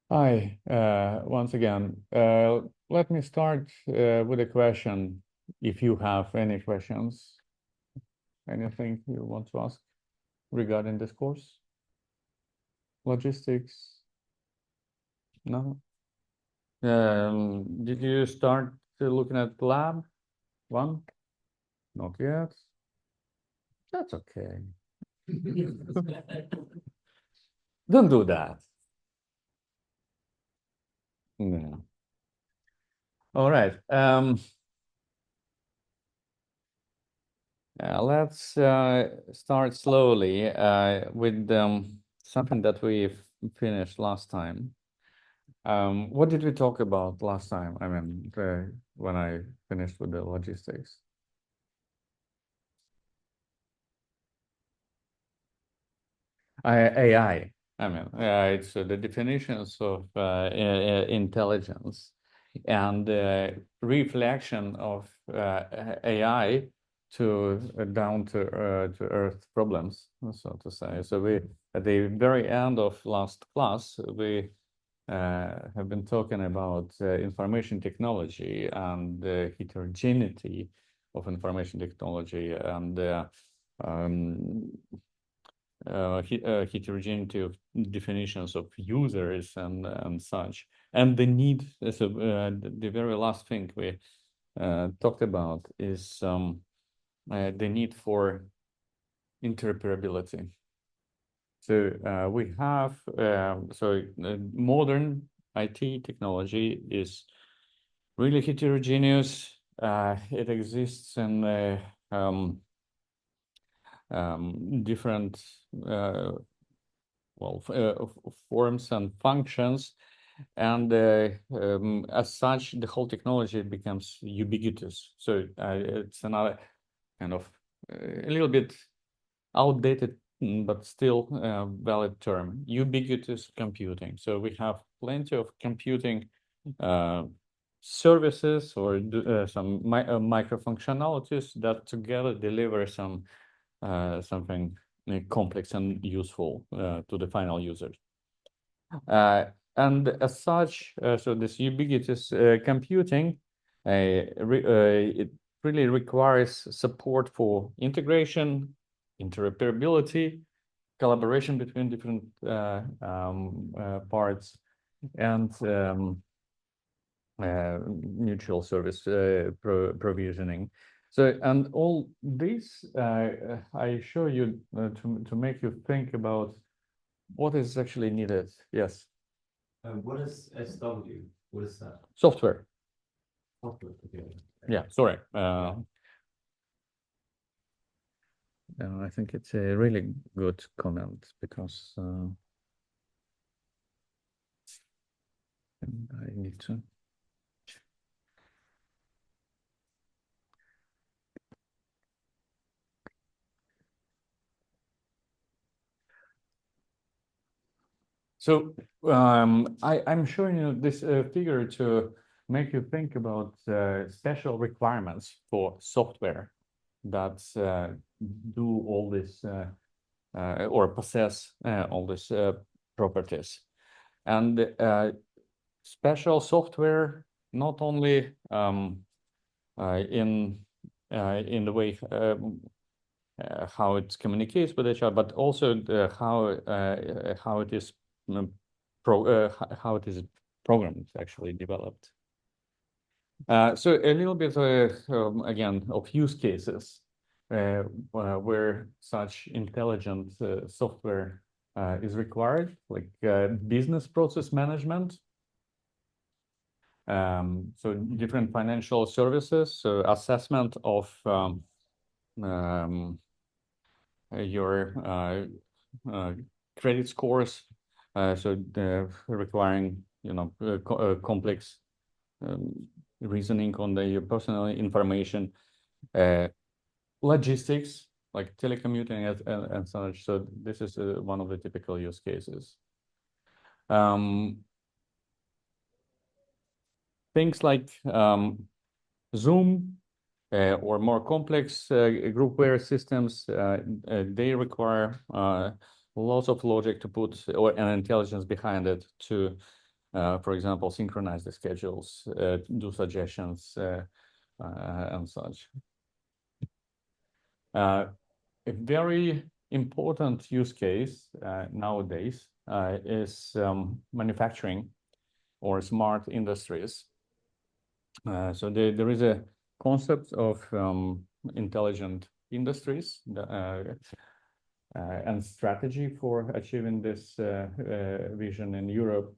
Hi, once again. Let me start with a question. If you have any questions, anything you want to ask regarding this course? Logistics? No? Did you start looking at lab one? Not yet. That's okay. Don't do that. No. All right. Let's start slowly with something that we finished last time. What did we talk about last time? I mean, when I finished with the logistics. AI. I mean, it's the definitions of intelligence and reflection of AI to down to earth problems, so to say. So we, at the very end of last class, we have been talking about information technology and the heterogeneity of information technology and um, heterogeneity of definitions of users and such, and the need. So the very last thing we talked about is the need for interoperability. So we have modern IT technology is really heterogeneous. It exists in different forms and functions, and as such, the whole technology becomes ubiquitous. So it's another kind of a little bit outdated, but still valid term, ubiquitous computing. So we have plenty of computing services or some micro functionalities that together deliver something complex and useful to the final user. And as such, so this ubiquitous computing, it really requires support for integration, interoperability, collaboration between different parts, and mutual service provisioning. So, and all this I show you to make you think about what is actually needed. Yes. What is SW? What is that? Software. Software. Okay. Yeah, sorry. I think it's a really good comment because I need to. So I'm showing you this figure to make you think about special requirements for software that do all this or possess all these properties. And special software not only in the way how it communicates with each other, but also how it is how it is programmed, actually developed. So a little bit again of use cases where such intelligent software is required, like business process management. So different financial services, so assessment of your credit scores, so requiring complex reasoning on your personal information, logistics like telecommuting and such. So this is one of the typical use cases. Things like Zoom or more complex groupware systems, they require lots of logic to put and intelligence behind it to for example, synchronize the schedules, do suggestions, and such. A very important use case nowadays is manufacturing or smart industries. So there is a concept of intelligent industries and strategy for achieving this vision in Europe.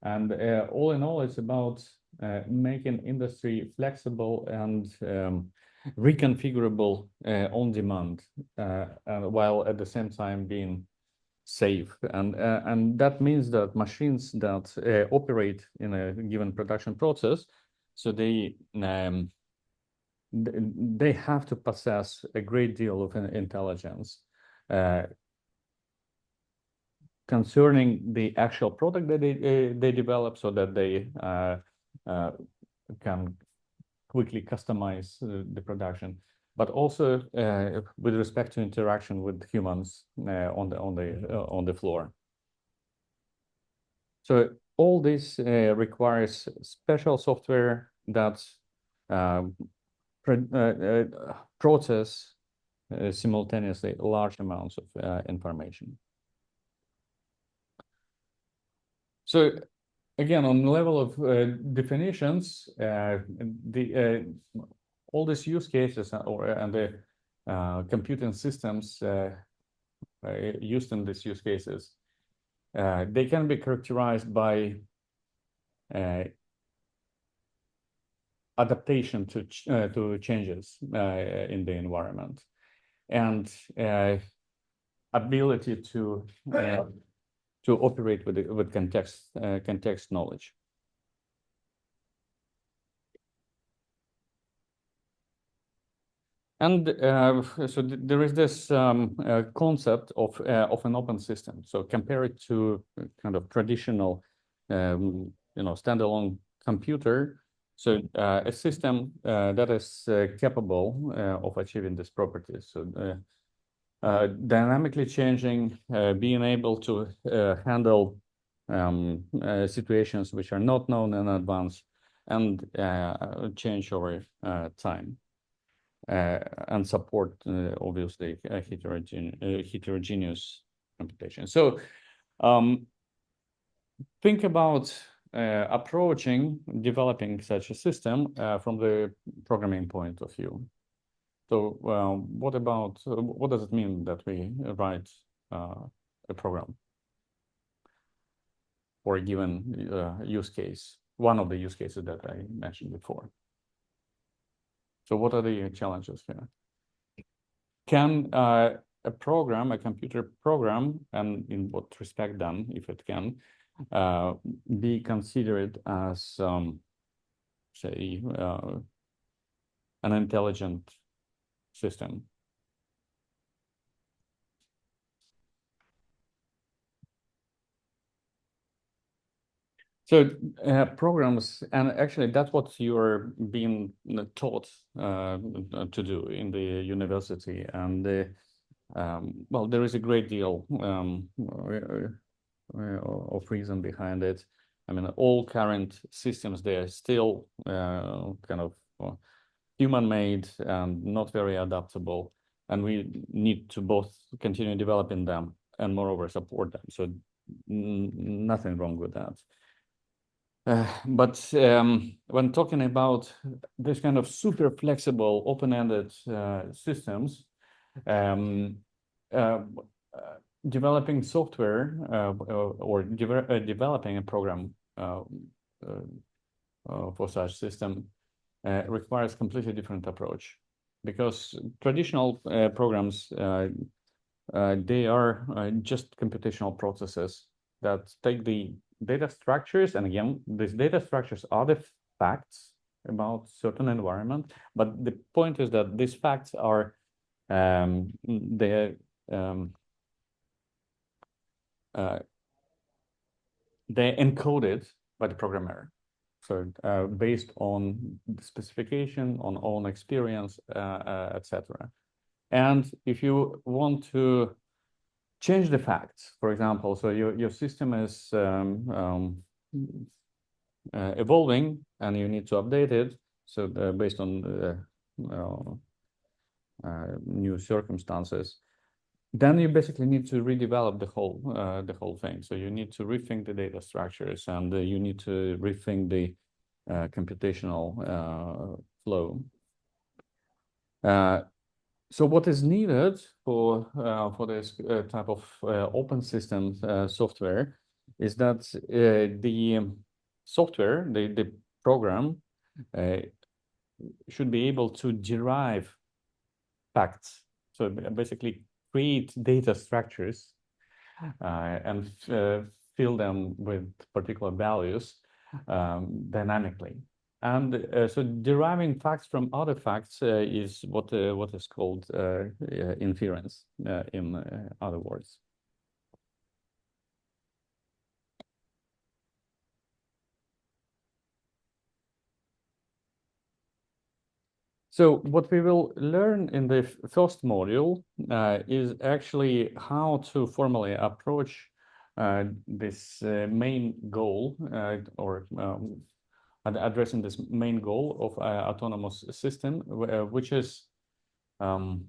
And all in all, it's about making industry flexible and reconfigurable on demand, while at the same time being safe. And that means that machines that operate in a given production process, so they have to possess a great deal of intelligence concerning the actual product that they develop, so that they can quickly customize the production, but also with respect to interaction with humans on the floor. So all this requires special software that process simultaneously large amounts of information. So again, on the level of definitions, all these use cases and the computing systems used in these use cases, they can be characterized by adaptation to changes in the environment, and ability to operate with context knowledge. And so there is this concept of an open system. So compare it to kind of traditional, standalone computer. So a system that is capable of achieving these properties. So dynamically changing, being able to handle situations which are not known in advance, and change over time, and support obviously heterogeneous computation. So think about developing such a system from the programming point of view. So what does it mean that we write a program for a given use case, one of the use cases that I mentioned before? So what are the challenges here? Can a computer program, and in what respect then, if it can, be considered as, say, an intelligent system? So programs, and actually that's what you're being taught to do in the university. And well, there is a great deal of reason behind it. I mean, all current systems, they're still kind of human-made and not very adaptable. And we need to both continue developing them and moreover support them. So nothing wrong with that. But when talking about this kind of super flexible, open-ended systems, developing software or developing a program for such system requires completely different approach, because traditional programs they are just computational processes that take the data structures, and again, these data structures are the facts about certain environment, but the point is that these facts are they're encoded by the programmer. So based on the specification, on own experience, etc. And if you want to change the facts, for example, so your system is evolving and you need to update it. So based on new circumstances, then you basically need to redevelop the whole thing. So you need to rethink the data structures and you need to rethink the computational flow. So what is needed for this type of open system software is that the software, the program, should be able to derive facts. So basically create data structures and fill them with particular values dynamically. And so deriving facts from other facts is what is called inference, in other words. So what we will learn in the first module is actually how to formally approach this main goal or addressing this main goal of autonomous system, which is how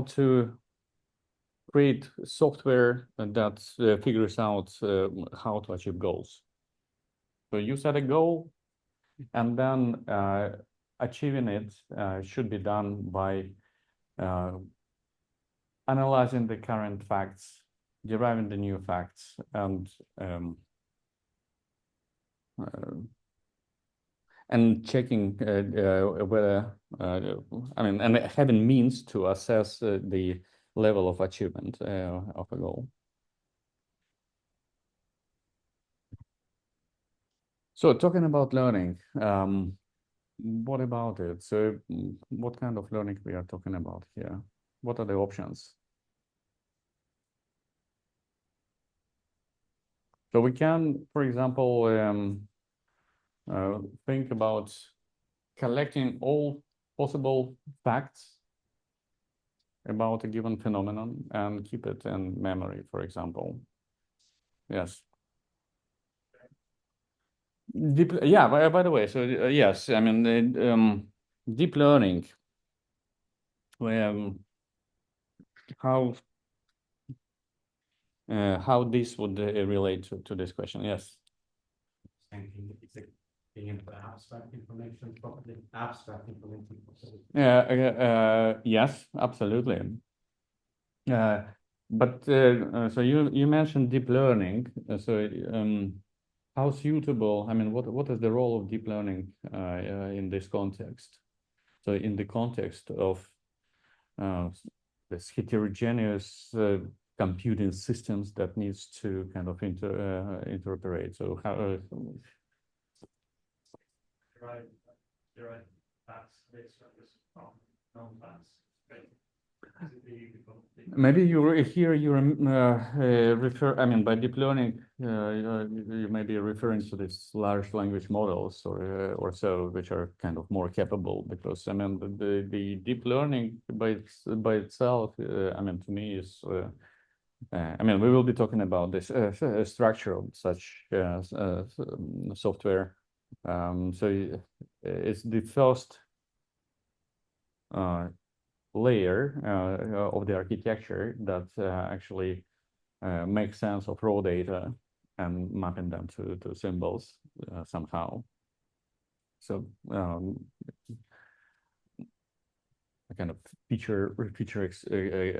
to create software that figures out how to achieve goals. So you set a goal, and then achieving it should be done by analyzing the current facts, deriving the new facts, and checking whether, I mean, and having means to assess the level of achievement of a goal. So talking about learning, what about it? So what kind of learning we are talking about here? What are the options? So we can, for example, think about collecting all possible facts about a given phenomenon and keep it in memory, for example. Yes. Yeah, by the way, so yes, I mean, deep learning, how this would relate to this question. Yes. Abstract information properly. Abstract information properly. Yes, absolutely. But so you mentioned deep learning. So how suitable? I mean, what is the role of deep learning in this context? So in the context of this heterogeneous computing systems that needs to kind of interoperate. So how? Derive facts based on this known facts. Maybe here you refer. I mean, by deep learning, you may be referring to these large language models or so, which are kind of more capable. Because I mean, the deep learning by itself, I mean, to me is. I mean, we will be talking about this structure of such software. So it's the first layer of the architecture that actually makes sense of raw data and mapping them to symbols somehow. So a kind of feature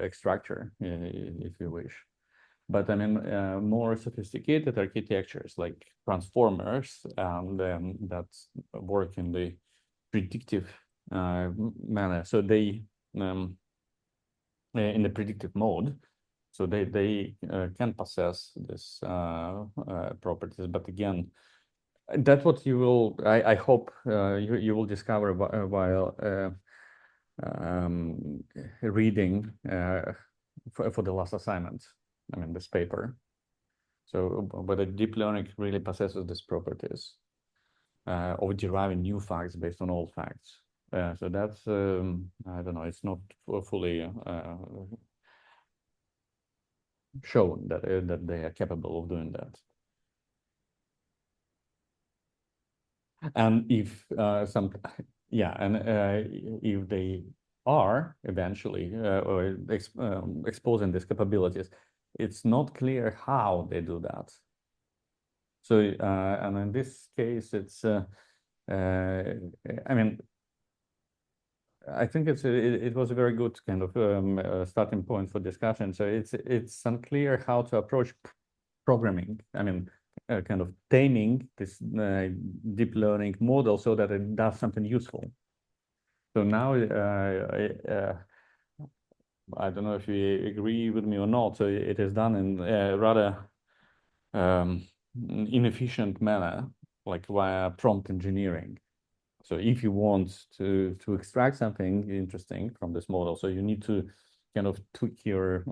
extractor, if you wish. But I mean, more sophisticated architectures like transformers and that work in the predictive manner. So they in the predictive mode, so they can possess this properties. But again, that's what you will. I hope you will discover while reading for the last assignment. I mean, this paper. So whether deep learning really possesses these properties of deriving new facts based on old facts. So that's, I don't know, it's not fully shown that they are capable of doing that. And if if they are eventually exposing these capabilities, it's not clear how they do that. So, and in this case, it's, I mean, I think it was a very good kind of starting point for discussion. So it's unclear how to approach programming. I mean, kind of taming this deep learning model so that it does something useful. So now, I don't know if you agree with me or not. So it is done in a rather inefficient manner, like via prompt engineering. So if you want to extract something interesting from this model, so you need to kind of tweak your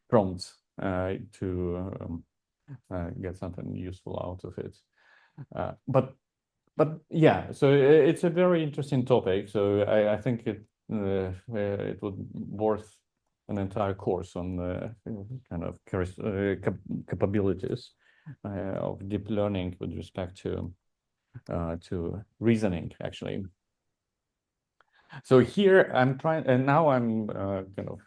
prompts to get something useful out of it. But yeah, so it's a very interesting topic. So I think it would worth an entire course on kind of capabilities of deep learning with respect to reasoning, actually. So here I'm trying, and now I'm kind of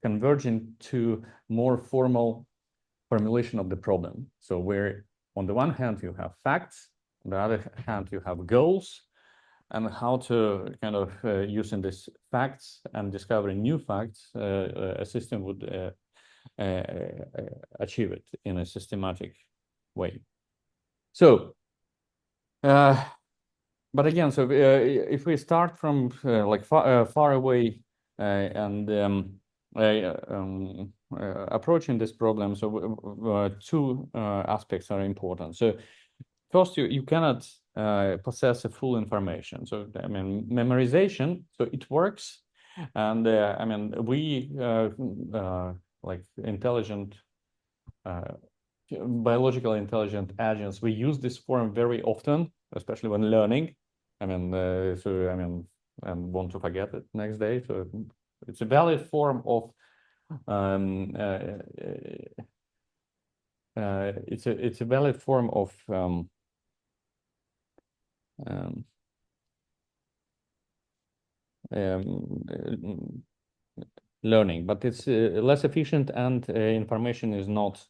converging to more formal formulation of the problem. So where on the one hand you have facts, on the other hand you have goals, and how to kind of using these facts and discovering new facts, a system would achieve it in a systematic way. So, but again, so if we start from like far away and approaching this problem, so two aspects are important. So first, you cannot possess a full information. So I mean, memorization, so it works, and I mean, we like intelligent biological intelligent agents, we use this form very often, especially when learning. I mean, and want to forget it next day. So it's a valid form of it's a valid form of learning, but it's less efficient, and information is not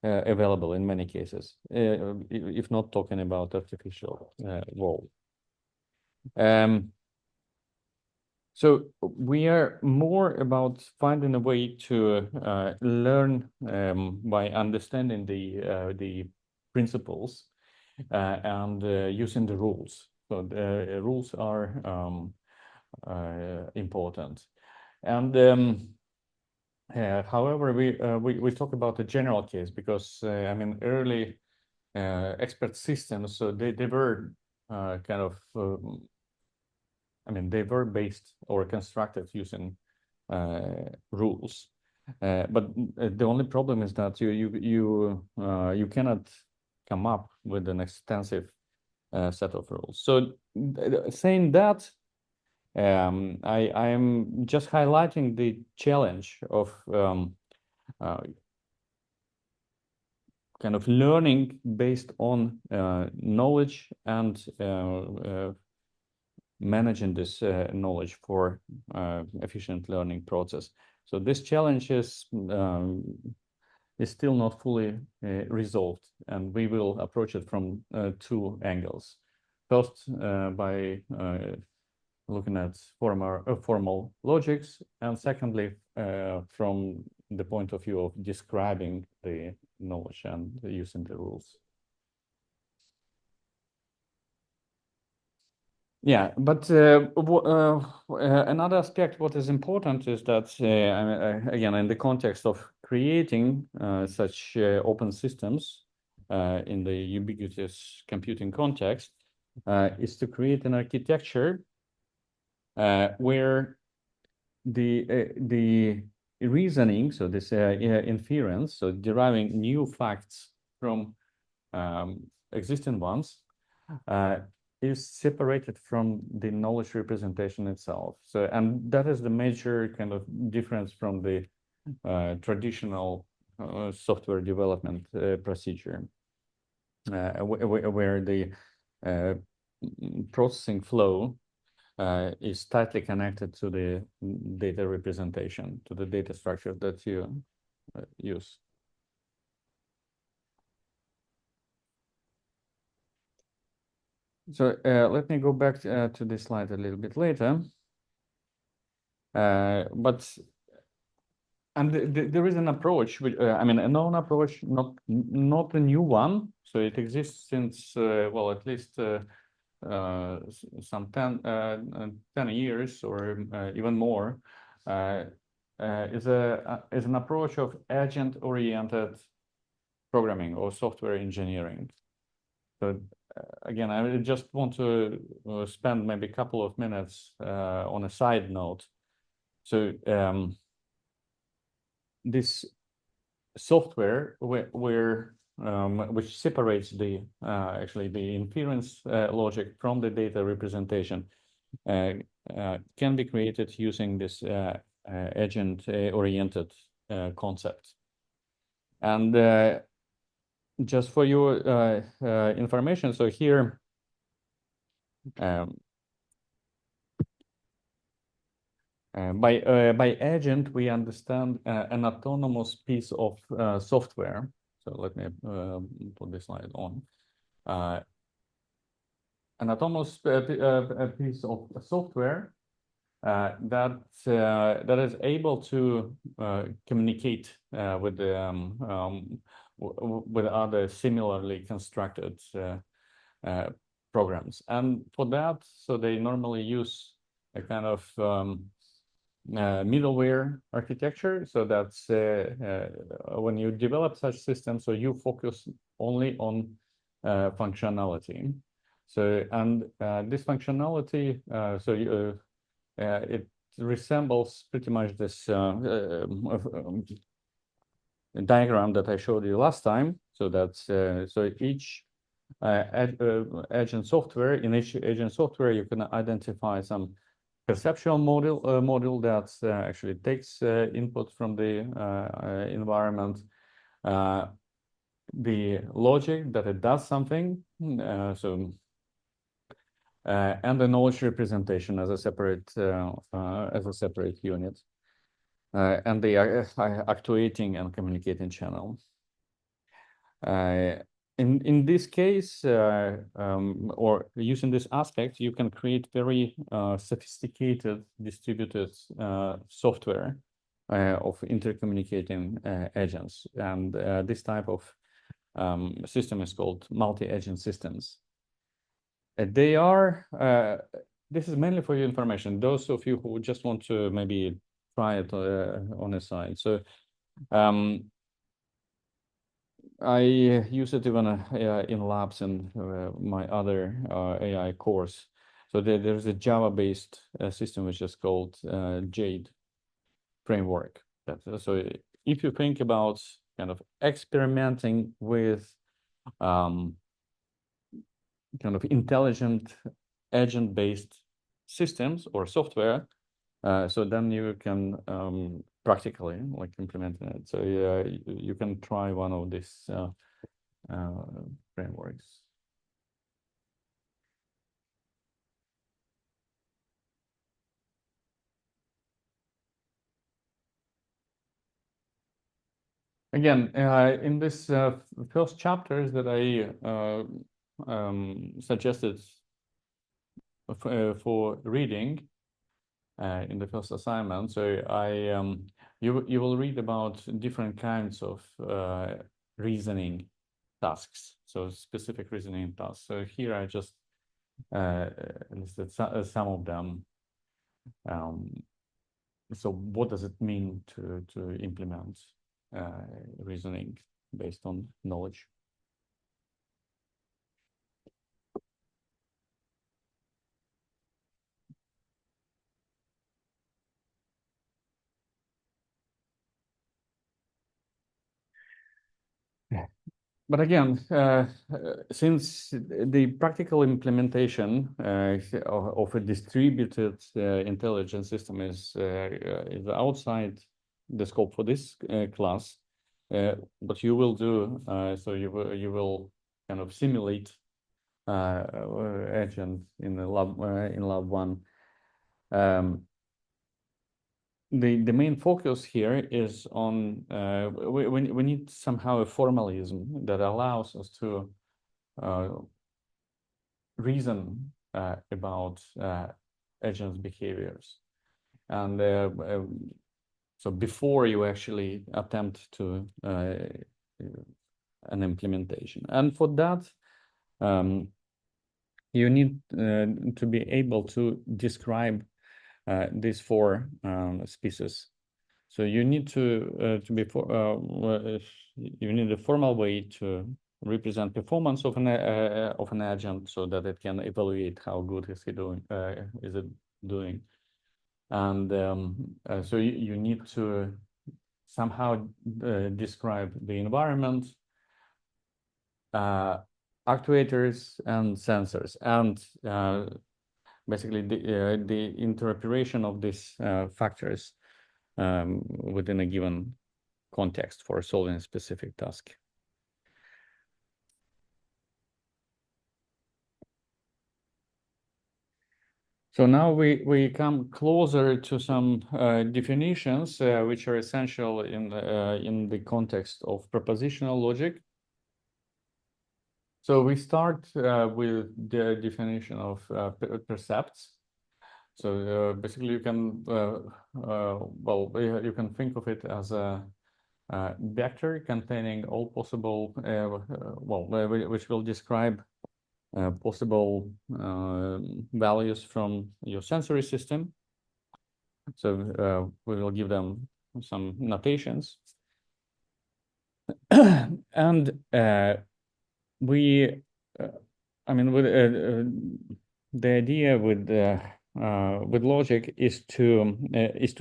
available in many cases, if not talking about artificial world. So we are more about finding a way to learn by understanding the principles and using the rules. So the rules are important. And however, we talk about the general case because I mean early expert systems, so they were kind of I mean they were based or constructed using rules, but the only problem is that you cannot come up with an extensive set of rules. So saying that, I am just highlighting the challenge of kind of learning based on knowledge and managing this knowledge for efficient learning process. So this challenge is still not fully resolved, and we will approach it from two angles. First, by looking at formal logics, and secondly, from the point of view of describing the knowledge and using the rules. Yeah, but another aspect what is important is that, again, in the context of creating such open systems in the ubiquitous computing context, is to create an architecture where the reasoning, so this inference, so deriving new facts from existing ones, is separated from the knowledge representation itself. So, and that is the major kind of difference from the traditional software development procedure, where the processing flow is tightly connected to the data representation, to the data structure that you use. So let me go back to this slide a little bit later. There is an approach, which, I mean, a known approach, not a new one. So it exists since, well, at least some 10 years or even more. Is an approach of agent-oriented programming or software engineering. So again, I just want to spend maybe a couple of minutes on a side note. So this software which separates the actually the inference logic from the data representation can be created using this agent-oriented concept. And just for your information, so here by agent, we understand an autonomous piece of software. So let me put this slide on. An autonomous piece of software that is able to communicate with other similarly constructed programs. And for that, so they normally use a kind of middleware architecture. So that's when you develop such systems, so you focus only on functionality. So and this functionality, it resembles pretty much this diagram that I showed you last time. So that's so each agent software, in each agent software, you can identify some perceptual module that actually takes input from the environment, the logic that it does something, and the knowledge representation as a separate unit, and the actuating and communicating channel. In this case, or using this aspect, you can create very sophisticated distributed software of intercommunicating agents. And this type of system is called multi-agent systems. They are, this is mainly for your information, those of you who just want to maybe try it on a side. So I use it even in labs in my other AI course. So there's a Java-based system which is called Jade framework. So if you think about kind of experimenting with kind of intelligent agent-based systems or software, so then you can practically like implement it. So you can try one of these frameworks. Again, in this first chapters that I suggested for reading in the first assignment, so you will read about different kinds of reasoning tasks, so specific reasoning tasks. So here I just listed some of them. So what does it mean to implement reasoning based on knowledge? But again, since the practical implementation of a distributed intelligence system is outside the scope for this class, what you will do, so you will kind of simulate agent in the lab one. The main focus here is on we need somehow a formalism that allows us to reason about agents' behaviors, and so before you actually attempt to an implementation, and for that you need to be able to describe these four species. So you need to be you need a formal way to represent performance of an agent so that it can evaluate how good is it doing, and so you need to somehow describe the environment, actuators and sensors, and basically the interoperation of these factors within a given context for solving a specific task. So now we come closer to some definitions which are essential in the context of propositional logic. So we start with the definition of percepts. So basically, you can you can think of it as a vector containing all possible which will describe possible values from your sensory system. So we will give them some notations, and I mean, with the idea with logic is to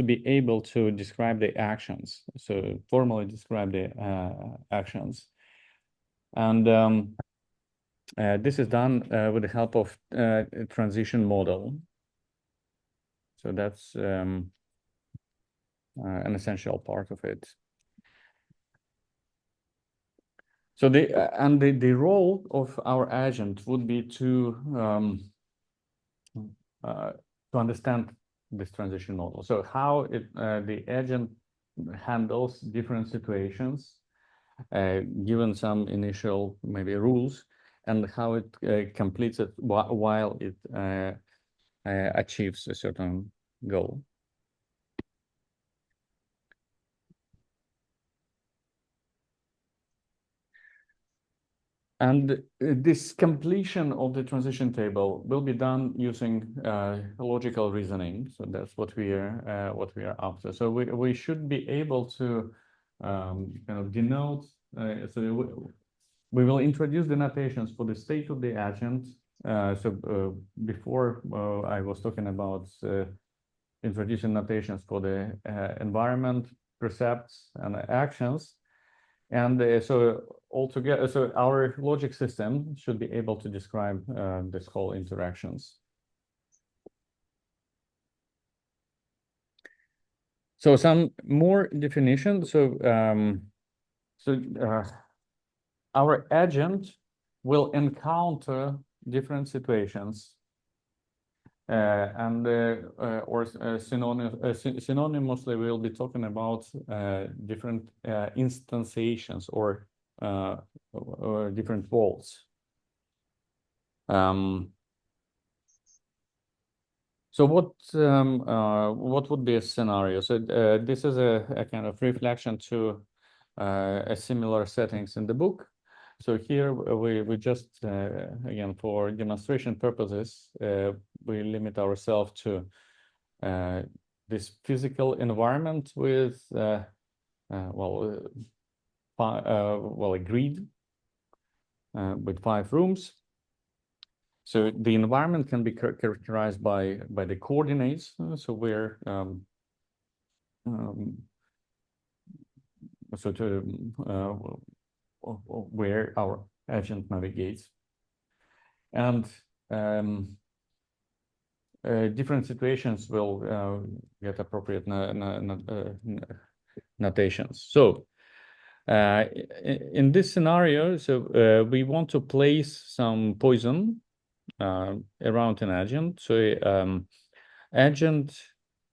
be able to describe the actions, so formally describe the actions, and this is done with the help of a transition model. So that's an essential part of it. So the role of our agent would be to understand this transition model. So how the agent handles different situations, given some initial maybe rules, and how it completes it while it achieves a certain goal. And this completion of the transition table will be done using logical reasoning. So that's what we are after. So we should be able to kind of denote. So we will introduce the notations for the state of the agent. So before I was talking about introducing notations for the environment, percepts, and actions. And so altogether, so our logic system should be able to describe this whole interactions. So some more definitions. So our agent will encounter different situations, and synonymously we'll be talking about different instantiations or different walls. So what would be a scenario? So this is a kind of reflection to a similar settings in the book. So here we just again, for demonstration purposes, we limit ourselves to this physical environment with a grid with 5 rooms. So the environment can be characterized by the coordinates. So where where our agent navigates, and different situations will get appropriate notations. So In this scenario, so we want to place some poison around an agent. So agent,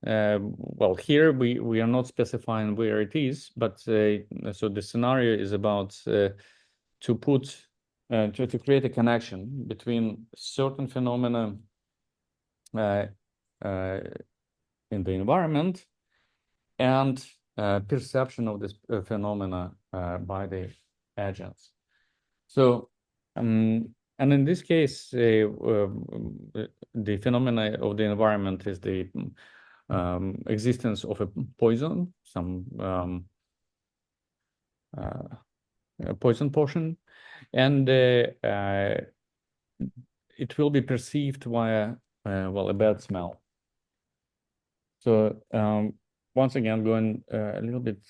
well, here we are not specifying where it is, but so the scenario is about to put to create a connection between certain phenomena in the environment and perception of this phenomena by agents. So, and in this case, the phenomena of the environment is the existence of a poison, some a poison portion, and it will be perceived via, well, a bad smell. So once again, going a little bit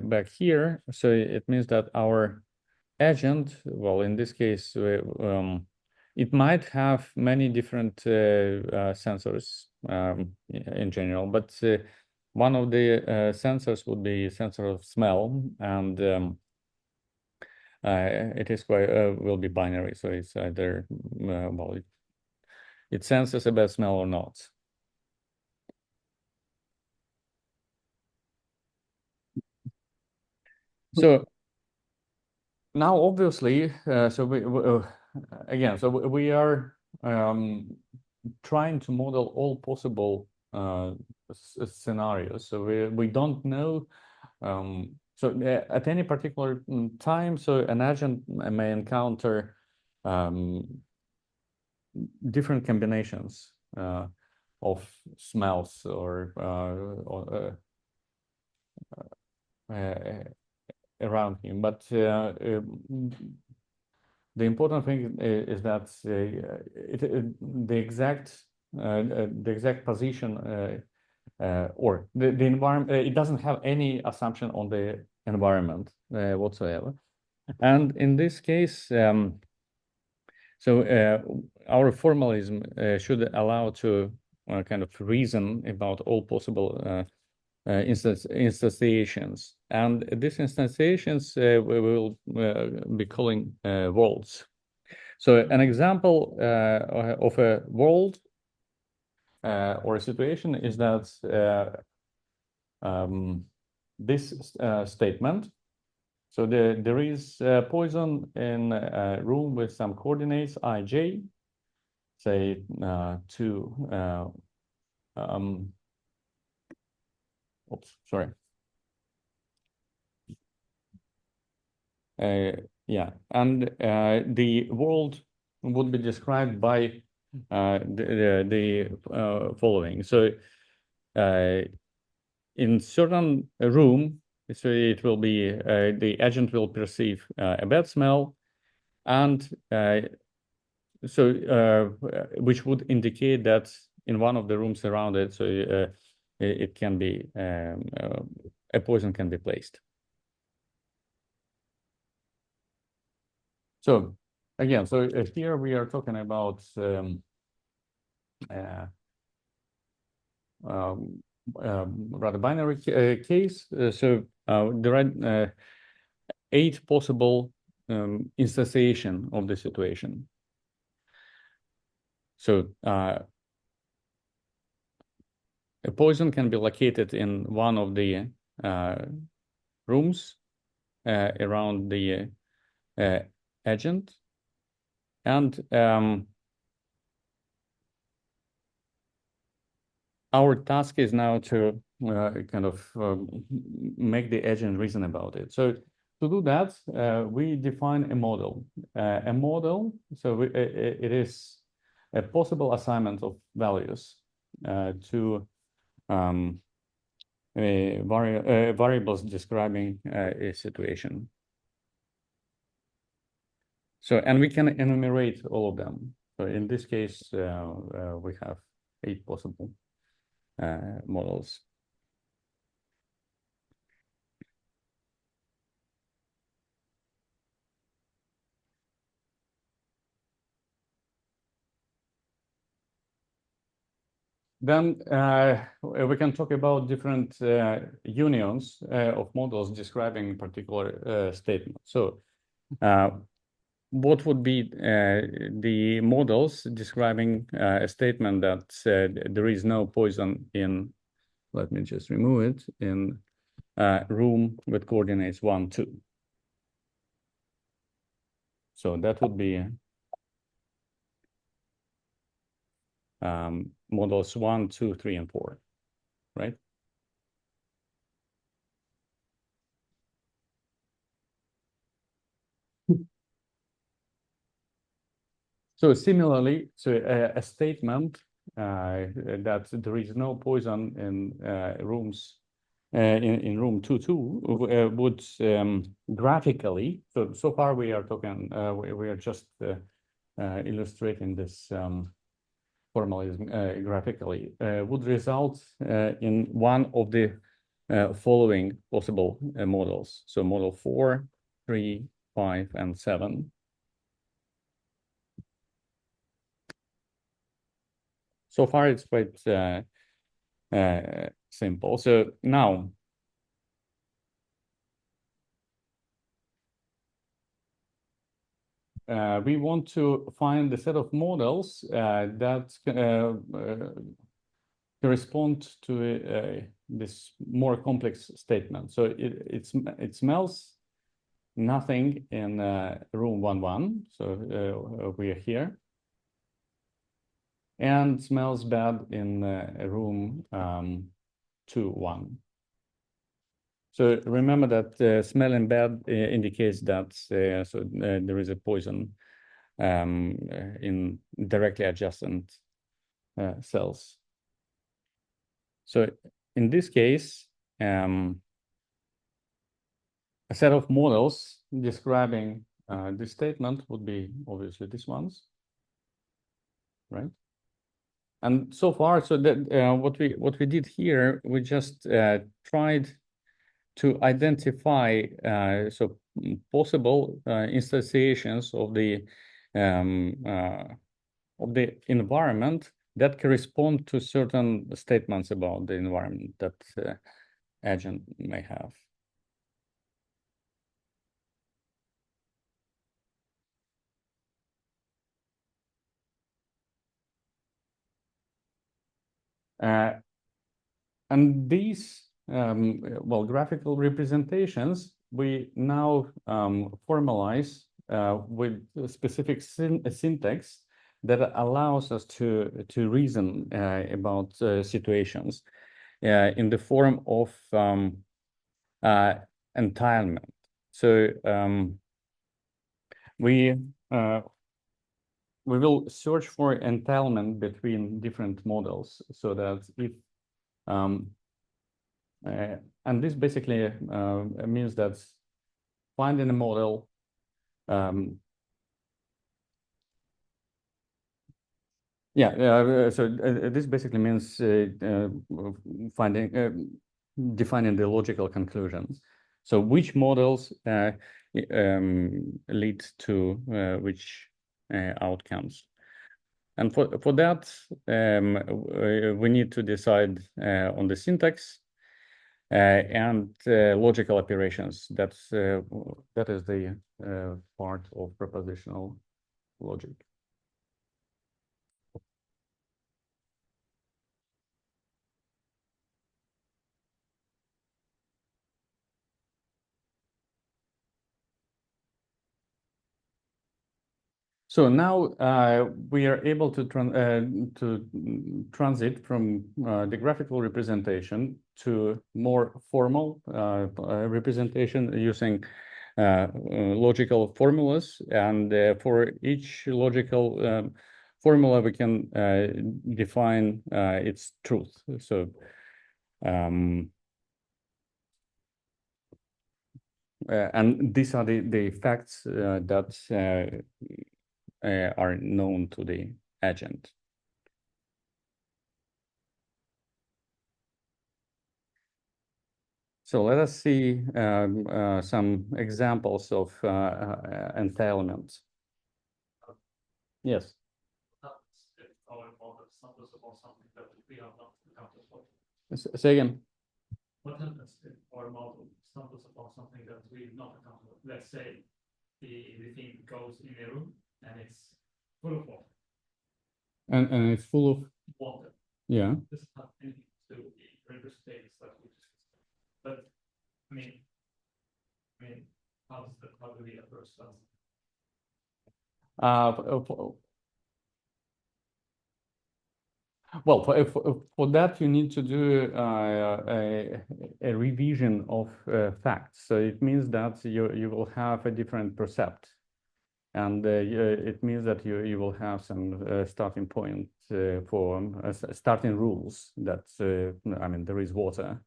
back here, so it means that our agent, well, in this case, it might have many different sensors in general, but one of the sensors would be sensor of smell, and it is quite will be binary, so it's either well, it senses a bad smell or not. So now, obviously, so again, so we are trying to model all possible scenarios. So we don't know. So at any particular time, so an agent may encounter different combinations of smells or around him, but the important thing is that the exact position or the environment, it doesn't have any assumption on the environment whatsoever. And in this case, so our formalism should allow to kind of reason about all possible instantiations. And these instantiations we will be calling worlds. So an example of a world or a situation is that this statement. So there is poison in a room with some coordinates ij, say oops, sorry. Yeah, and the world would be described by the following. So in certain room, so it will be the agent will perceive a bad smell, and so which would indicate that in one of the rooms around it, so it can be a poison can be placed. So again, so here we are talking about rather binary case. So there are 8 possible instantiation of the situation. So a poison can be located in one of the rooms around the agent, and our task is now to kind of make the agent reason about it. So to do that, we define a model. A model, so it is a possible assignment of values to variables describing a situation. So, and we can enumerate all of them. So in this case, we have 8 possible models. Then we can talk about different unions of models describing particular statement. So what would be the models describing a statement that there is no poison in, let me just remove it, in room with coordinates 1, 2. So that would be models 1, 2, 3, and 4, right? So similarly, a statement that there is no poison in rooms in room 2, would graphically. So far we are talking. We are just illustrating this formalism graphically. Would result in one of the following possible models. So model 4, 3, 5, and 7. So far, it's quite simple. So now, we want to find the set of models that correspond to this more complex statement. So it smells nothing in room 1, 1. So we are here. And smells bad in room 2, 1. So remember that smelling bad indicates that there is a poison in directly adjacent cells. So in this case, a set of models describing this statement would be obviously these ones, right? And so far, so that what we did here, we just tried to identify possible instantiations of the environment that correspond to certain statements about the environment that agent may have. And these graphical representations we now formalize with a specific syntax that allows us to reason about situations in the form of entailment. So we will search for entailment between different models, so that if and this basically means that finding a model this basically means defining the logical conclusions. So which models lead to which outcomes. And for that, we need to decide on the syntax and logical operations. That is the part of propositional logic. So now we are able to transit from the graphical representation to more formal representation using logical formulas. And for each logical formula, we can define its truth. So and these are the facts that are known to the agent. So let us see some examples of entailment. Yes. stumbles upon something that we have not accounted for? Say again. What happens if our model stumbles upon something that we've not accounted for? Let's say the thing goes in a room and it's full of water. And it's full of water. Yeah. This doesn't have anything to do with the river states that we discussed. But I mean, how do we approach that? Well, for that, you need to do a revision of facts. So it means that you will have a different percept. And it means that you will have some starting point for starting rules that, I mean, there is water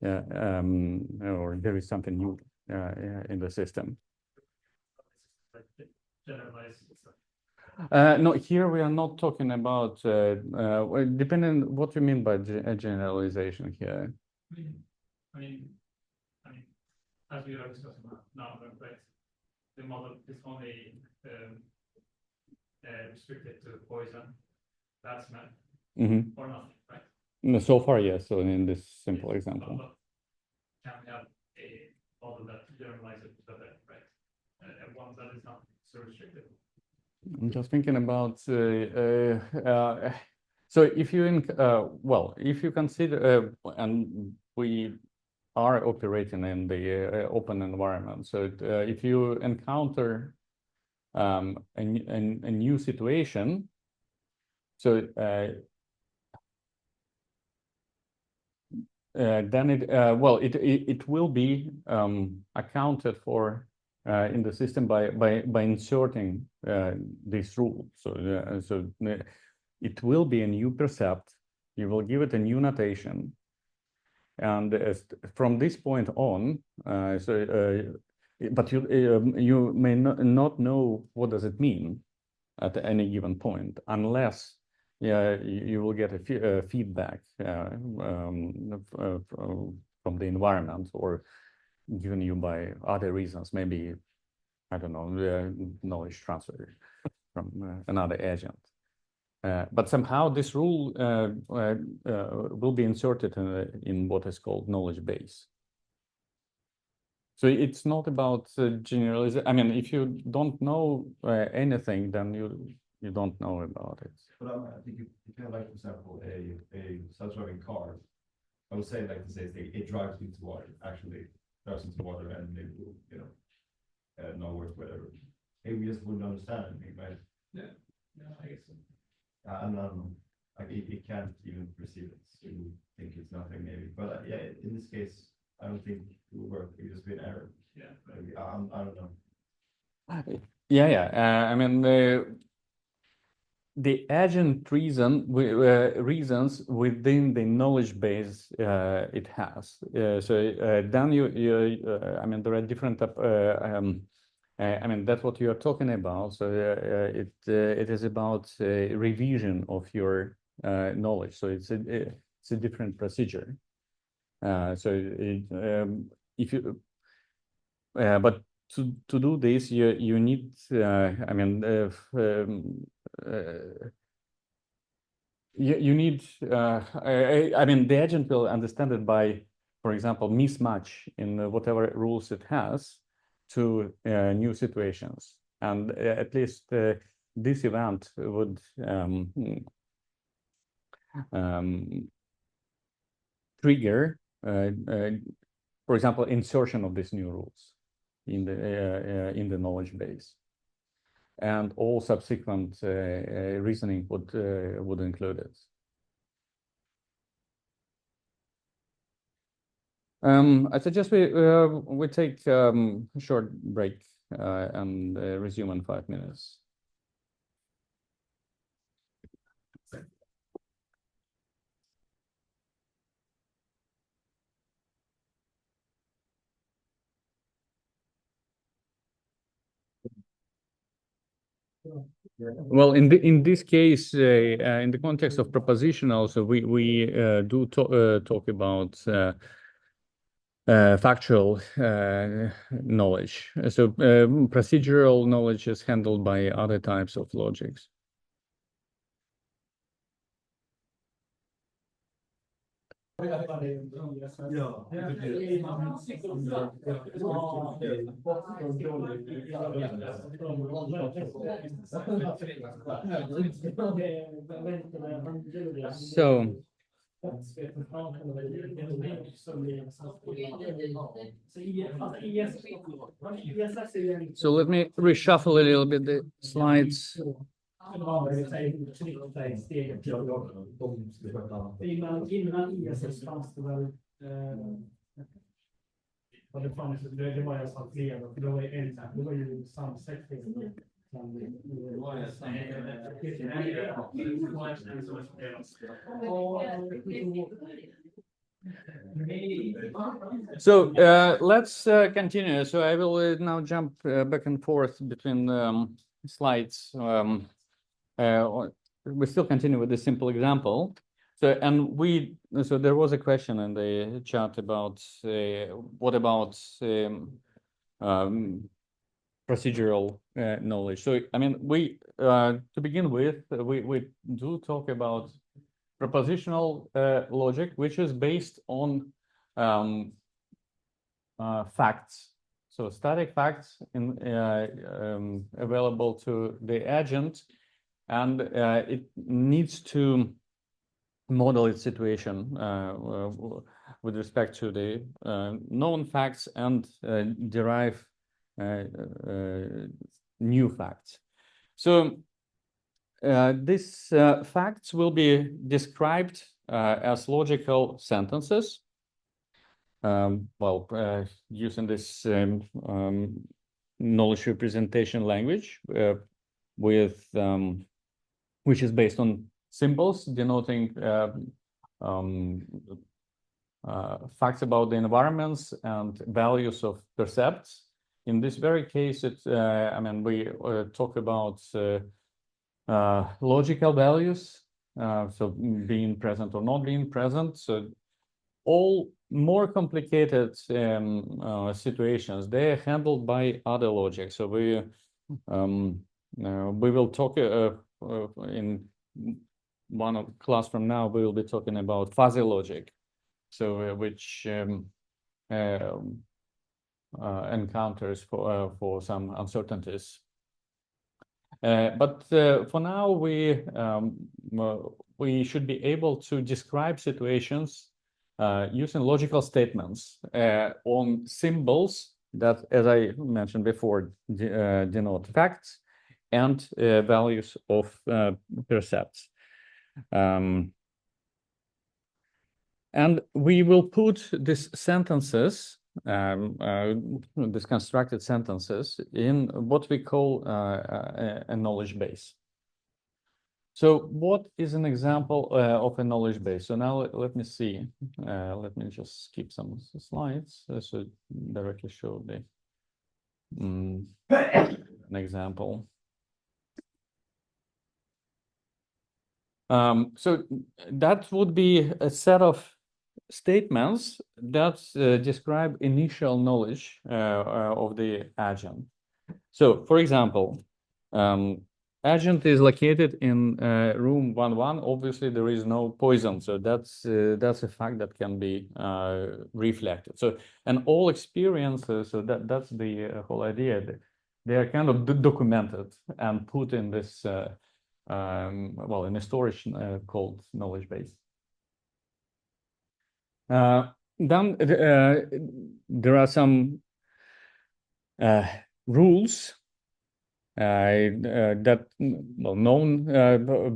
or there is something new in the system. No, here we are not talking about, depending on what you mean by generalization here. I mean, as we are discussing now, right? The model is only restricted to poison, bad smell, or nothing, right? So far, yes. So in this simple example. But can we have a model that generalizes to that, right? And one that is not so restricted. I'm just thinking about so if you well, if you consider and we are operating in the open environment, so if you encounter a new situation, so then it will be accounted for in the system by inserting this rule. So it will be a new percept. You will give it a new notation, and from this point on, but you may not know what does it mean at any given point unless you will get a feedback from the environment or given you by other reasons, maybe, I don't know, knowledge transfer from another agent. But somehow this rule will be inserted in what is called knowledge base. So it's not about generalization. I mean, if you don't know anything, then you don't know about it. But I think if you have, like, for example, a self-driving car, I would say, like, to say it drives into water, actually drives into water, and it will, you know, not work, whatever. Maybe we just wouldn't understand anything, right? Yeah, I guess so. And like it can't even perceive it. So you think it's nothing, maybe. But yeah, in this case, I don't think it will work. It would just be an error. Yeah, maybe. I don't know. Yeah. I mean, the agent reasons within the knowledge base it has. So then I mean, there are different. I mean, that's what you are talking about. So it is about a revision of your knowledge. So it's a different procedure. If you but to do this, you need. I mean, you need. I mean, the agent will understand it by, for example, mismatch in whatever rules it has to new situations, and at least this event would trigger, for example, insertion of these new rules in the knowledge base, and all subsequent reasoning would include it. I suggest we take a short break and resume in 5 minutes. Well, in this case, in the context of propositional, so we do talk about factual knowledge. So procedural knowledge is handled by other types of logics. So let me reshuffle a little bit the slides. So let's continue. So I will now jump back and forth between slides. We still continue with the simple example. So there was a question in the chat about what about procedural knowledge. So I mean, to begin with, we do talk about propositional logic, which is based on facts. So static facts available to the agent, and it needs to model its situation with respect to the known facts and derive new facts. So these facts will be described as logical sentences. Using this knowledge representation language with which is based on symbols denoting facts about the environments and values of percepts. In this very case, I mean, we talk about logical values, so being present or not being present. So all more complicated situations, they are handled by other logic. So we will talk in one class from now. We will be talking about fuzzy logic, so which encounters for some uncertainties. But for now, we should be able to describe situations using logical statements on symbols that, as I mentioned before, denote facts and values of percepts. And we will put these sentences, these constructed sentences, in what we call a knowledge base. So what is an example of a knowledge base? So now let me see. Let me just skip some slides so directly show the an example. So that would be a set of statements that describe initial knowledge of the agent. So, for example, agent is located in room 11. Obviously, there is no poison, so that's a fact that can be reflected. So, and all experiences, so that's the whole idea. They are kind of documented and put in this, in a storage called knowledge base. Then there are some rules that known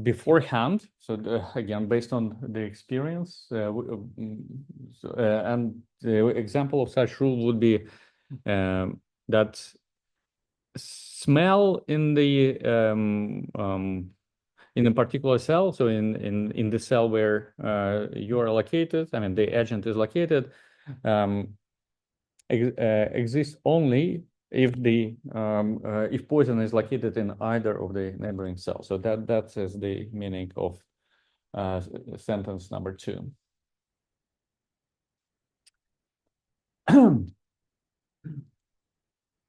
beforehand. So again, based on the experience, and the example of such rule would be that smell in a particular cell, so in the cell where you are located, I mean the agent is located, exists only if the if poison is located in either of the neighboring cells. So that is the meaning of sentence number 2.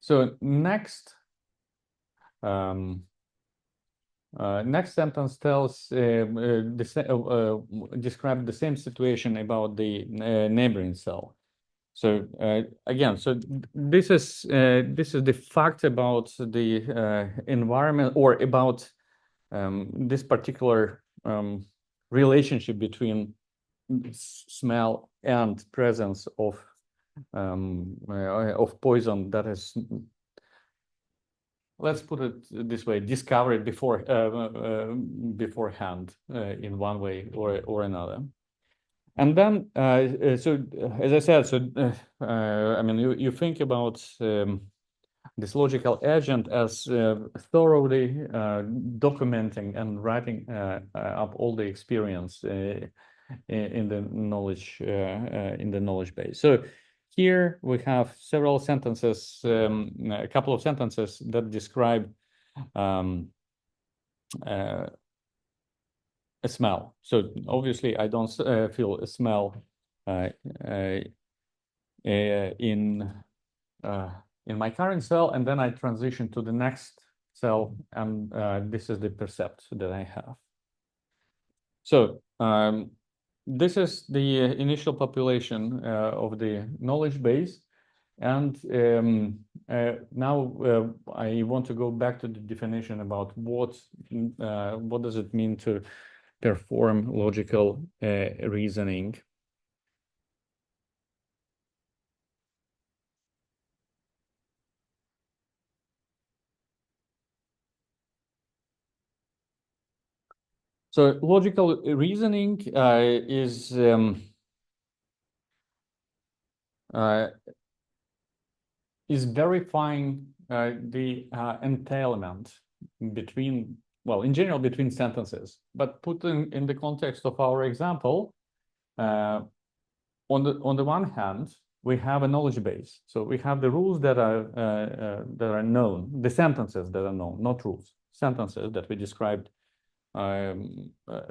So next Next sentence tells describe the same situation about the neighboring cell. So again, so this is the fact about the environment, or about this particular relationship between smell and presence of poison that is, let's put it this way, discovered beforehand in one way or another. And then, so as I said, so I mean, you think about this logical agent as thoroughly documenting and writing up all the experience in the knowledge base. So here we have several sentences, a couple of sentences that describe a smell. So obviously I don't feel a smell in my current cell, and then I transition to the next cell, and this is the percept that I have. So this is the initial population of the knowledge base. And now I want to go back to the definition about what does it mean to perform logical reasoning. So logical reasoning is verifying the entailment between, well, in general, between sentences. But put in the context of our example, on the one hand, we have a knowledge base. So we have the rules that are known, the sentences that are known, not rules, sentences that we described.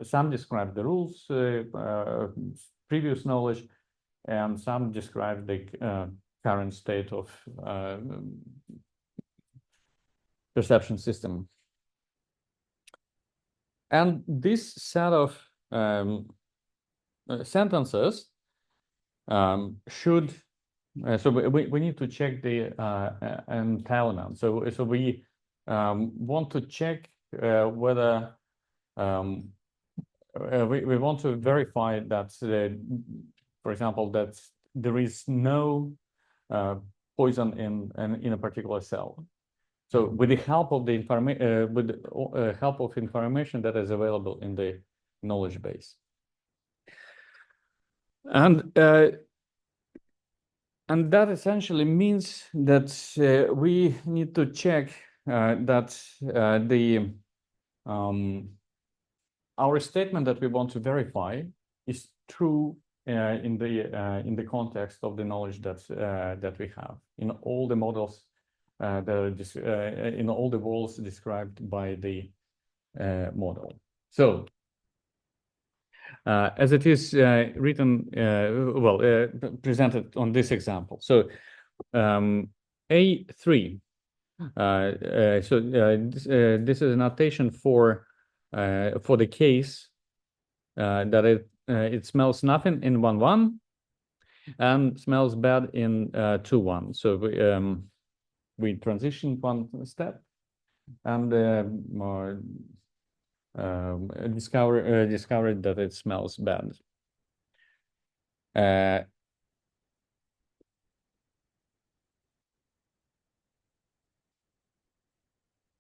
Some describe the rules, previous knowledge, and some describe the current state of perception system. And this set of sentences should, so we need to check the entailment. So we want to check whether we want to verify that, for example, that there is no poison in a particular cell. So with the help of the information that is available in the knowledge base, and that essentially means that we need to check that our statement that we want to verify is true in the context of the knowledge that we have in all the models that are in all the walls described by the model. So as it is written, presented on this example. So A3. This is a notation for the case that it smells nothing in 1.1 and smells bad in 2.1. So we transition one step and discovered that it smells bad.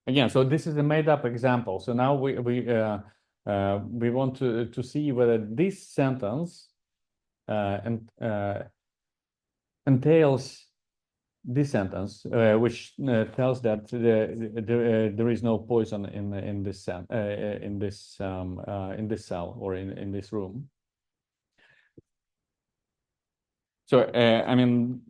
Again, so this is a made-up example. So now we want to see whether this sentence entails this sentence, which tells that there is no poison in this cell or in this room. So I mean,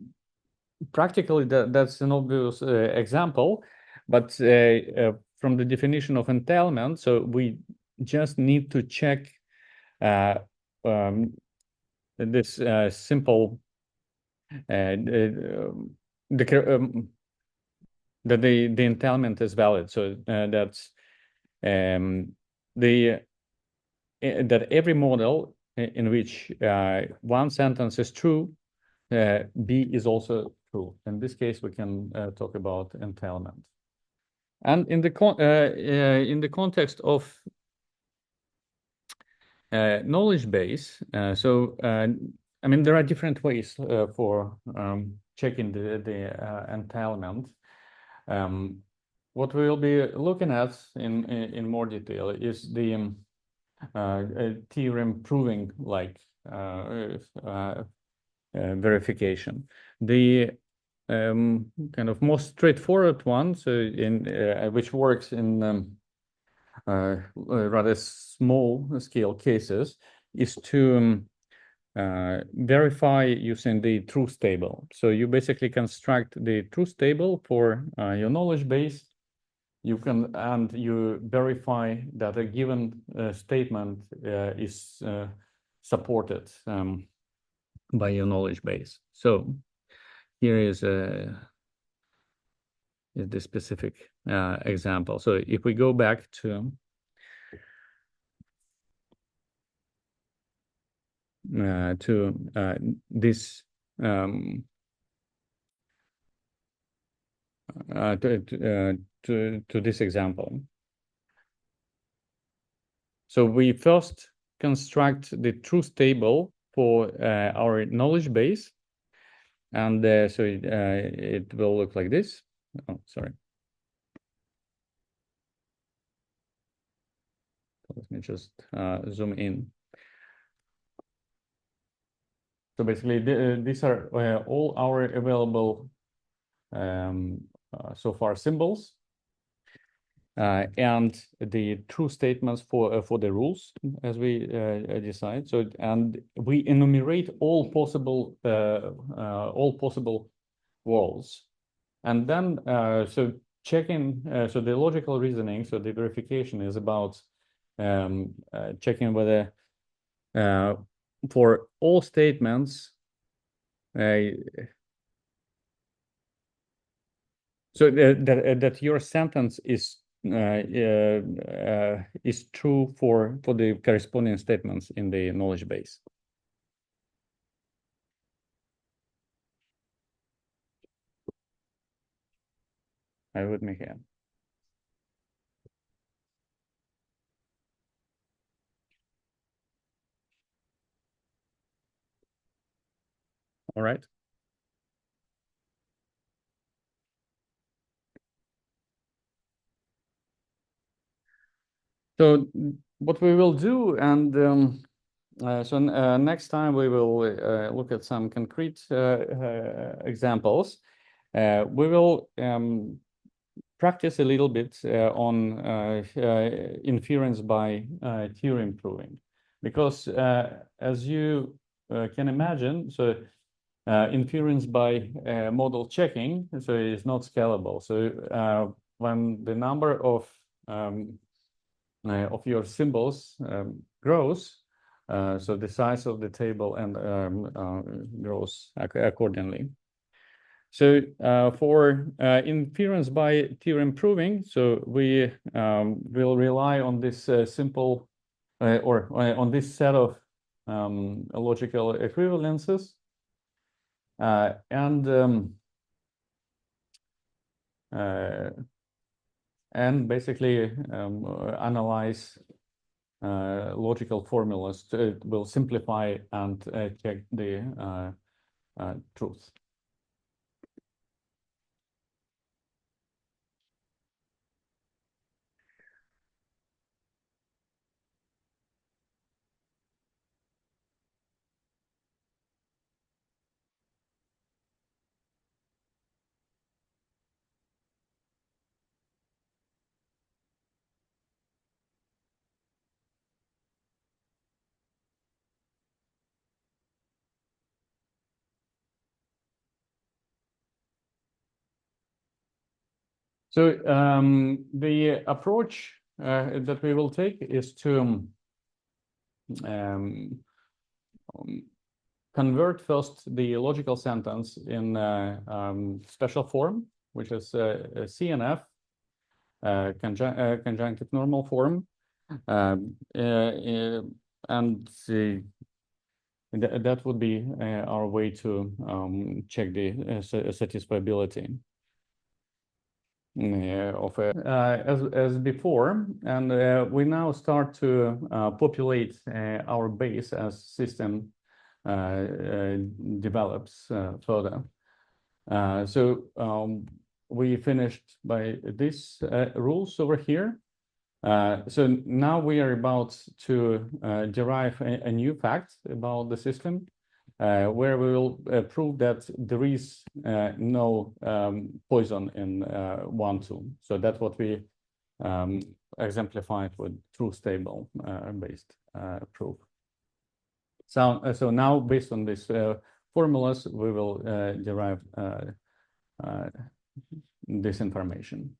practically that's an obvious example, but from the definition of entailment, so we just need to check this simple that the entailment is valid. So that's that every model in which one sentence is true, B is also true. In this case, we can talk about entailment. And in the context of knowledge base, I mean, there are different ways for checking the entailment. What we will be looking at in more detail is the theorem proving like verification. The kind of most straightforward one, so which works in rather small scale cases, is to verify using the truth table. So you basically construct the truth table for your knowledge base. You verify that a given statement is supported by your knowledge base. So here is the specific example. So if we go back to this to this example. So we first construct the truth table for our knowledge base, and so it will look like this. Oh, sorry. Let me just zoom in. So basically, these are all our available so far symbols, and the true statements for the rules as we decide. So, and we enumerate all possible worlds, and then so checking. So the logical reasoning, so the verification is about checking whether for all statements. So that your sentence is true for the corresponding statements in the knowledge base. Are you with me here? All right. So what we will do, and next time we will look at some concrete examples. We will practice a little bit on inference by theorem proving, because as you can imagine, so inference by model checking, so it's not scalable. So when the number of your symbols grows, so the size of the table and grows accordingly. So for inference by theorem proving, so we will rely on this simple or on this set of logical equivalences, and basically analyze logical formulas will simplify and check the truth. So the approach that we will take is to convert first the logical sentence in special form, which is CNF, conjunctive normal form. And that would be our way to check the satisfiability of as before. And we now start to populate our base as system develops further. So we finished by these rules over here. So now we are about to derive a new fact about the system, where we will prove that there is no poison in 1, 2. So that's what we exemplified with truth table based proof. So now, based on these formulas, we will derive this information.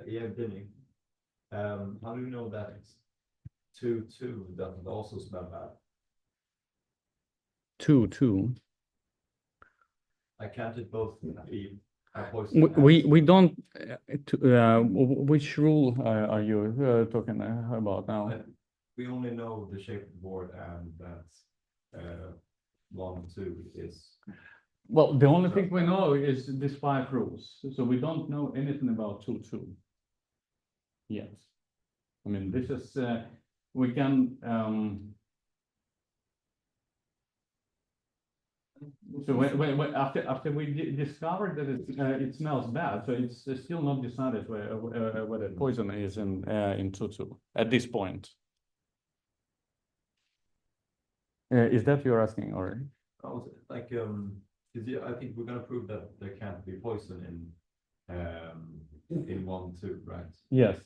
Evgeny, how do you know that it's 2, 2 doesn't also smell bad? 2, 2. I can't it both be a poison? We don't. Which rule are you talking about now? We only know the shape of the board, and that 1, 2 is. Well, the only thing we know is these 5 rules. So we don't know anything about 2, 2. Yes. I mean, this is, we can, so when after we discovered that it smells bad, so it's still not decided whether poison is in 2, 2 at this point. Is that you're asking, or? Like, I think we're gonna prove that there can't be poison in 1, 2, right? Yes.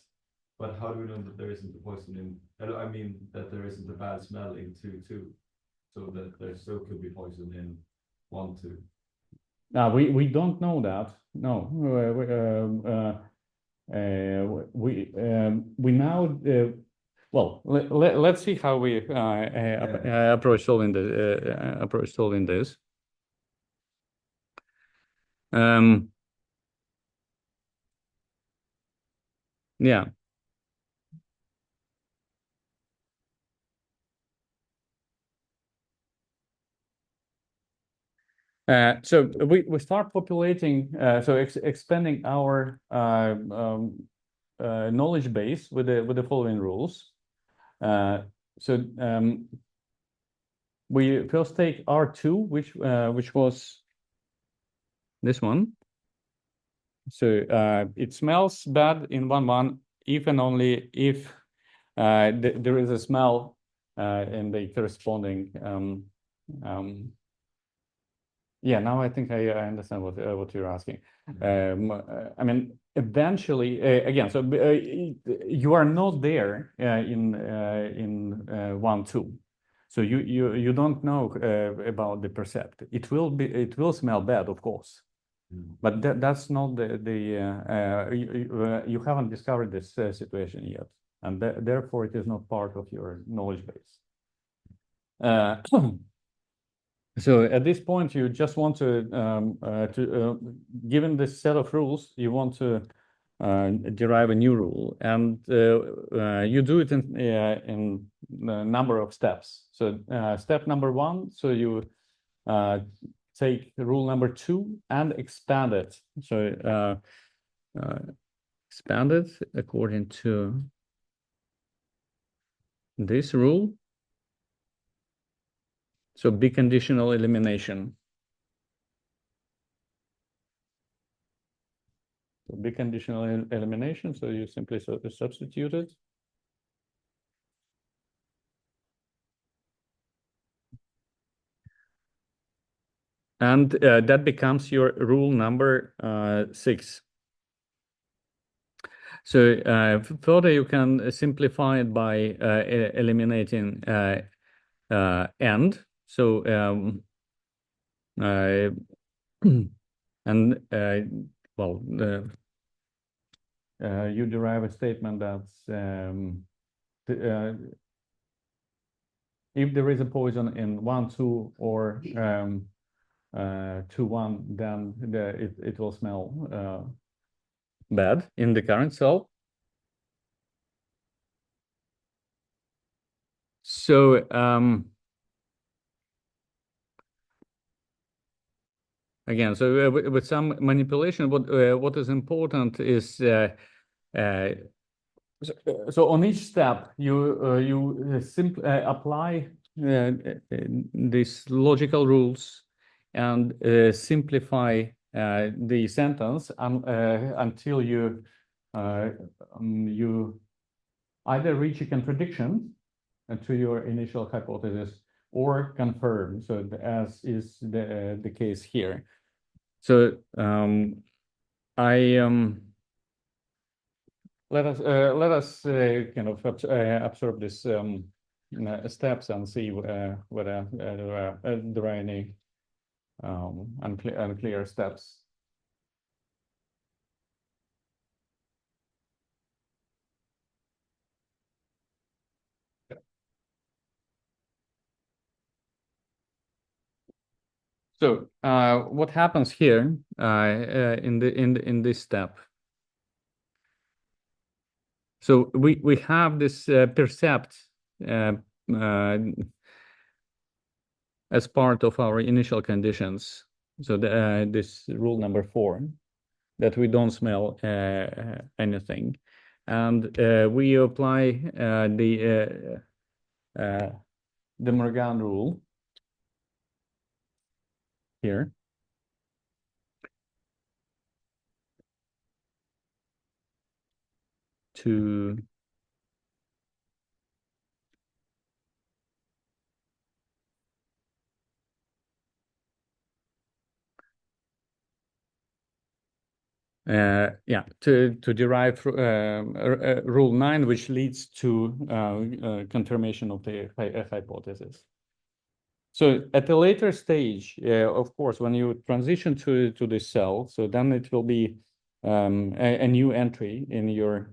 But how do we know that there isn't a poison in? I mean that there isn't a bad smell in 2, 2, so that there still could be poison in 1, 2. We don't know that. No. We now. Well, let's see how we approach solving this. Yeah. So we start populating, so expanding our knowledge base with the following rules. So we first take R2, which was this one. So it smells bad in 1, 1 if and only if there is a smell in the corresponding. Yeah, now I think I understand what you're asking. I mean, eventually, again, so you are not there in 1, 2, so you don't know about the percept. It will smell bad, of course, but that's not you haven't discovered this situation yet, and therefore it is not part of your knowledge base. So at this point, you just want to given this set of rules, you want to derive a new rule, and you do it in a number of steps. So step number 1, so you take rule number 2 and expand it. So expand it according to this rule. So biconditional elimination. So biconditional elimination, so you simply substitute it. And that becomes your rule number 6. So further, you can simplify it by eliminating and. So and well, you derive a statement that's if there is a poison in 1, 2, or to 1, then it will smell bad in the current cell. So again, so with some manipulation, what is important is so on each step you simply apply these logical rules and simplify the sentence until you either reach a contradiction to your initial hypothesis or confirm. So as is the case here. So let us kind of absorb these steps and see whether there are any unclear steps. So what happens here in this step? So we have this percept as part of our initial conditions. So this rule number 4, that we don't smell anything, and we apply the Morgan rule here. To derive rule 9, which leads to confirmation of the hypothesis. So at a later stage, of course, when you transition to this cell, so then it will be a new entry in your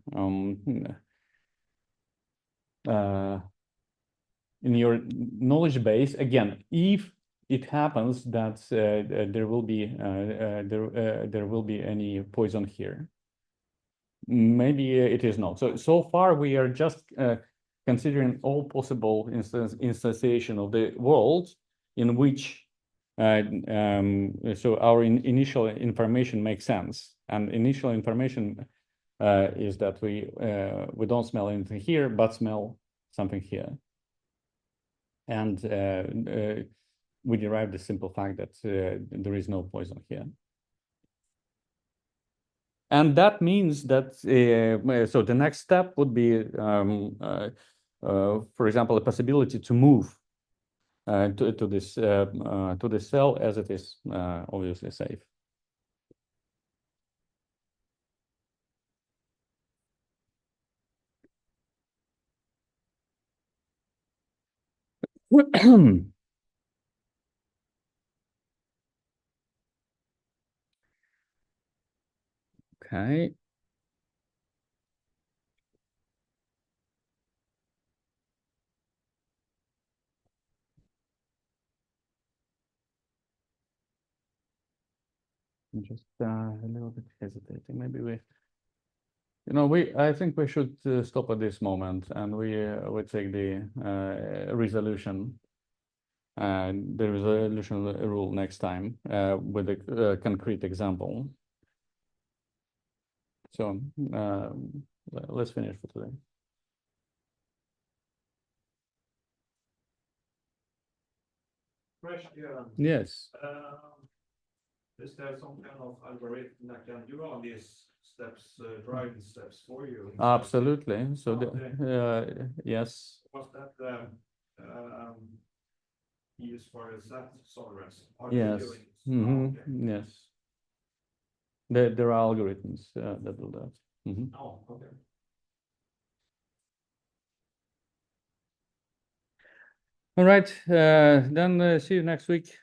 knowledge base. Again, if it happens that there will be any poison here, maybe it is not. So far we are just considering all possible instantiation of the world in which so our initial information makes sense, and initial information is that we don't smell anything here but smell something here, and we derive the simple fact that there is no poison here. And that means that, so the next step would be, for example, a possibility to move to this cell as it is obviously safe. Okay. I'm just a little bit hesitating. Maybe I think we should stop at this moment, and we take the resolution rule next time with a concrete example. So let's finish for today. Question. Yes. Is there some kind of algorithm that can do all these steps, driving steps for you? Absolutely. So yes. Was that used for a set solvers? Yes. Yes. There are algorithms that do that. Oh, okay. All right. Then see you next week.